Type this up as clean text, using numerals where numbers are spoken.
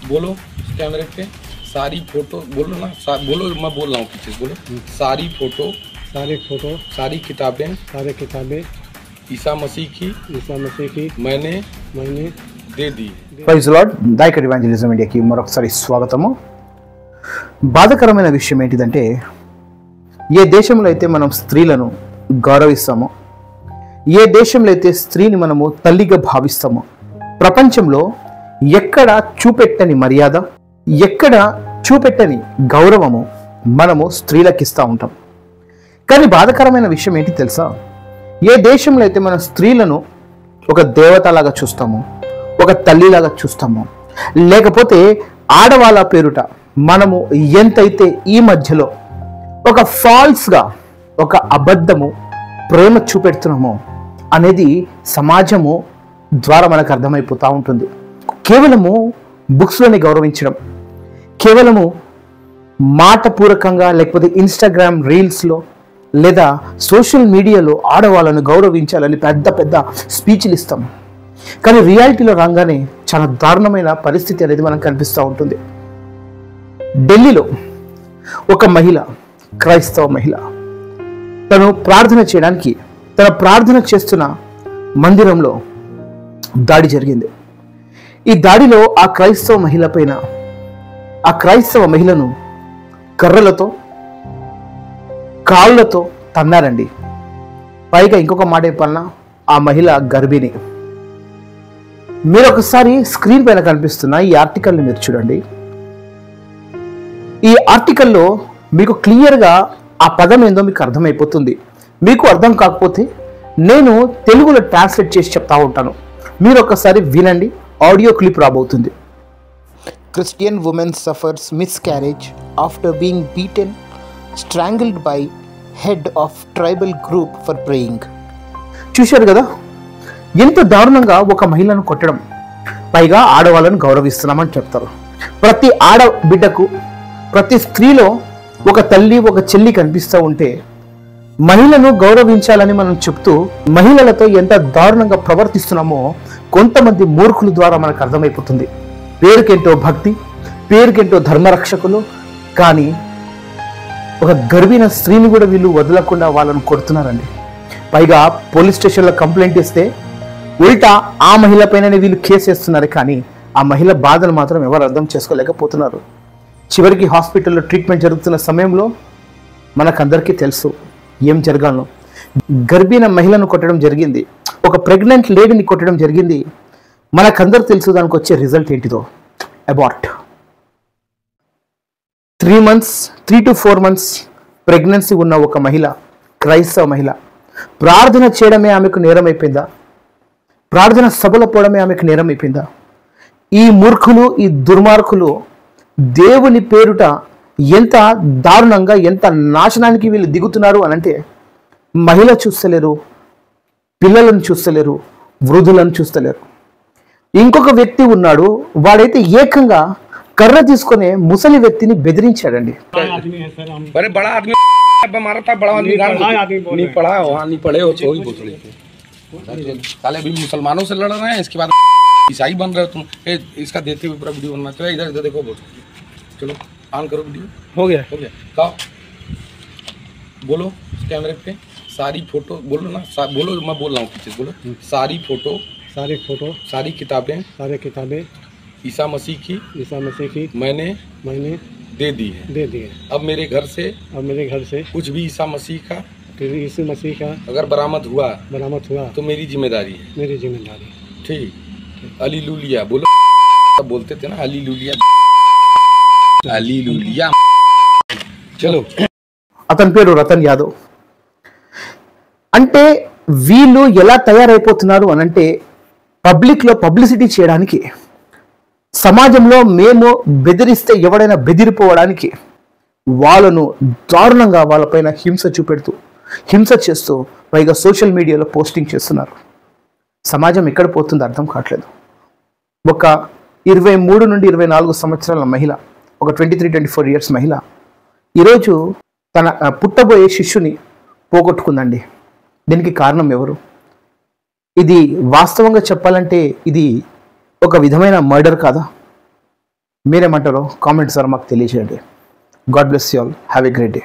बोलो कैमरे पे। सारी फोटो बोलो ना, बोलो, मैं बोल रहा हूँ पीछे से बोलो। सारी फोटो सारी किताबें ईसा मसीह की मैंने दे दी। Praise Lord. డైకర్ ఇవాంజలిజం ఇండియాకి మరొకసారి స్వాగతము. బాధకరమైన విషయం ఏంటిదంటే, ఏ దేశంలో అయితే మనం స్త్రీలను గౌరవిస్తామో, ఏ దేశంలో అయితే స్త్రీని మనము తల్లిగా భావిస్తామో, ప్రపంచంలో ఎక్కడ చూపెట్టని మర్యాద, ఎక్కడ చూపెట్టని గౌరవము మనము స్త్రీలకు ఇస్తూ ఉంటాం. కానీ బాధకరమైన విషయం ఏంటి తెలుసా? ఏ దేశంలో అయితే మన స్త్రీలను ఒక దేవతలాగా చూస్తామో, ఒక తల్లిలాగా చూస్తామో, లేకపోతే ఆడవాళ్ళ పేరుట మనము ఎంతైతే ఈ మధ్యలో ఒక ఫాల్స్గా, ఒక అబద్ధము ప్రేమ చూపెడుతున్నామో అనేది సమాజము ద్వారా మనకు అర్థమైపోతూ ఉంటుంది. కేవలము బుక్స్లోని గౌరవించడం, కేవలము మాటపూర్వకంగా లేకపోతే ఇన్స్టాగ్రామ్ రీల్స్లో లేదా సోషల్ మీడియాలో ఆడవాళ్ళను గౌరవించాలని పెద్ద పెద్ద స్పీచ్లు ఇస్తాం. కానీ రియాలిటీలో రాగానే చాలా దారుణమైన పరిస్థితి అనేది మనకు కనిపిస్తూ ఉంటుంది. ఢిల్లీలో ఒక మహిళ, క్రైస్తవ మహిళ, తను ప్రార్థన చేయడానికి తన ప్రార్థన చేస్తున్న మందిరంలో దాడి జరిగింది. ఈ దాడిలో ఆ క్రైస్తవ మహిళ పైన, ఆ క్రైస్తవ మహిళను కర్రలతో, కాళ్ళతో తన్నారండి. పైగా ఇంకొక మాట చెప్పాలన్నా, ఆ మహిళ గర్భిణి. మీరు ఒకసారి స్క్రీన్ పైన కనిపిస్తున్న ఈ ఆర్టికల్ని మీరు చూడండి. ఈ ఆర్టికల్లో మీకు క్లియర్గా ఆ పదం ఏందో మీకు అర్థమైపోతుంది. మీకు అర్థం కాకపోతే నేను తెలుగులో ట్రాన్స్లేట్ చేసి చెప్తా ఉంటాను, మీరు ఒకసారి వినండి. ఆడియో క్లిప్ రాబోతుంది. Christian woman suffers miscarriage after being beaten, strangled by head of tribal group for praying. చూశారు కదా, ఎంత దారుణంగా ఒక మహిళను కొట్టడం, పైగా ఆడవాళ్ళను గౌరవిస్తున్నామని చెప్తారు. ప్రతి ఆడబిడ్డకు, ప్రతి స్త్రీలో ఒక తల్లి, ఒక చెల్లి కనిపిస్తూ ఉంటే మహిళను గౌరవించాలని మనం చెప్తూ మహిళలతో ఎంత దారుణంగా ప్రవర్తిస్తున్నామో కొంతమంది మూర్ఖుల ద్వారా మనకు అర్థమైపోతుంది. పేరుకెంటో భక్తి, పేరుకెంటో ధర్మరక్షకులు, కానీ ఒక గర్భిణ స్త్రీని కూడా వీళ్ళు వదలకుండా వాళ్ళను కొడుతున్నారండి. పైగా పోలీస్ స్టేషన్లో కంప్లైంట్ ఇస్తే ఉల్టా ఆ మహిళ పైననే వీళ్ళు కేసు వేస్తున్నారు. కానీ ఆ మహిళ బాధను మాత్రం ఎవరు అర్థం చేసుకోలేకపోతున్నారు. చివరికి హాస్పిటల్లో ట్రీట్మెంట్ జరుగుతున్న సమయంలో మనకందరికీ తెలుసు ఏం జరగాలో. గర్భిణ మహిళను కొట్టడం జరిగింది, ఒక ప్రెగ్నెంట్ లేడీని కొట్టడం జరిగింది. మనకందరూ తెలుసు దానికి వచ్చే రిజల్ట్ ఏంటిదో, అబార్ట్. 3 to 4 months ప్రెగ్నెన్సీ ఉన్న ఒక మహిళ, క్రైస్తవ మహిళ, ప్రార్థన చేయడమే ఆమెకు నేరం అయిపోయిందా? ప్రార్థన సభలో పోవడమే ఆమెకు నేరం అయిపోయిందా? ఈ మూర్ఖులు, ఈ దుర్మార్గులు దేవుని పేరుట ఎంత దారుణంగా, ఎంత నాశనానికి వీళ్ళు దిగుతున్నారు అనంటే, మహిళ చూస్తలేరు, పిల్లలను చూస్తలేరు, వృద్ధులను చూస్తలేరు. ఇంకొక వ్యక్తి ఉన్నాడు, వాడైతే ఏకంగా కర్ర తీసుకొని ముసలి వ్యక్తిని బెదిరించాడండి. अरे बड़ा आदमी मारा था, बड़ा आदमी नहीं पढ़ा, वहाँ नहीं पढ़े हो, वही बोल रहे थे। साले अभी मुसलमानों से लड़ रहे हैं, इसके बाद ईसाई बन रहे हो तुम। इसका देते हुए पूरा वीडियो बनना चाहिए। इधर इधर देखो, बोलो, चलो ऑन करो वीडियो। हो गया कहा, बोलो कैमरे पे। सारी फोटो बोलो ना, बोलो, मैं बोल रहा हूँ पीछे से बोलो। सारी फोटो सारी किताबें ईसा मसीह की मैंने दे दी है। अब मेरे घर से कुछ भी ईसा मसीह का अगर बरामद हुआ तो मेरी जिम्मेदारी है। ठीक, हालेलुया बोलो। बोलते थे ना हालेलुया, हालेलुया। चलो. అతని పేరు రతన్ యాదవ్. అంటే వీళ్ళు ఎలా తయారైపోతున్నారు అనంటే, పబ్లిక్లో పబ్లిసిటీ చేయడానికి, సమాజంలో మేము బెదిరిస్తే ఎవడైనా బెదిరిపోవడానికి వాళ్ళను దారుణంగా వాళ్ళపైన హింస చేస్తూ పైగా సోషల్ మీడియాలో పోస్టింగ్ చేస్తున్నారు. సమాజం ఎక్కడ పోతుందో అర్థం కావట్లేదు. ఒక 23 నుండి 24 సంవత్సరాల మహిళ, ఒక 23-24 ఇయర్స్ మహిళ ఈరోజు తన పుట్టబోయే శిష్యుని పోగొట్టుకుందండి. దీనికి కారణం ఎవరు? ఇది వాస్తవంగా చెప్పాలంటే ఇది ఒక విధమైన మర్డర్ కాదా? మీరేమంటారో కామెంట్స్ ద్వారా మాకు తెలియజేయండి. God bless you all. Have a great day.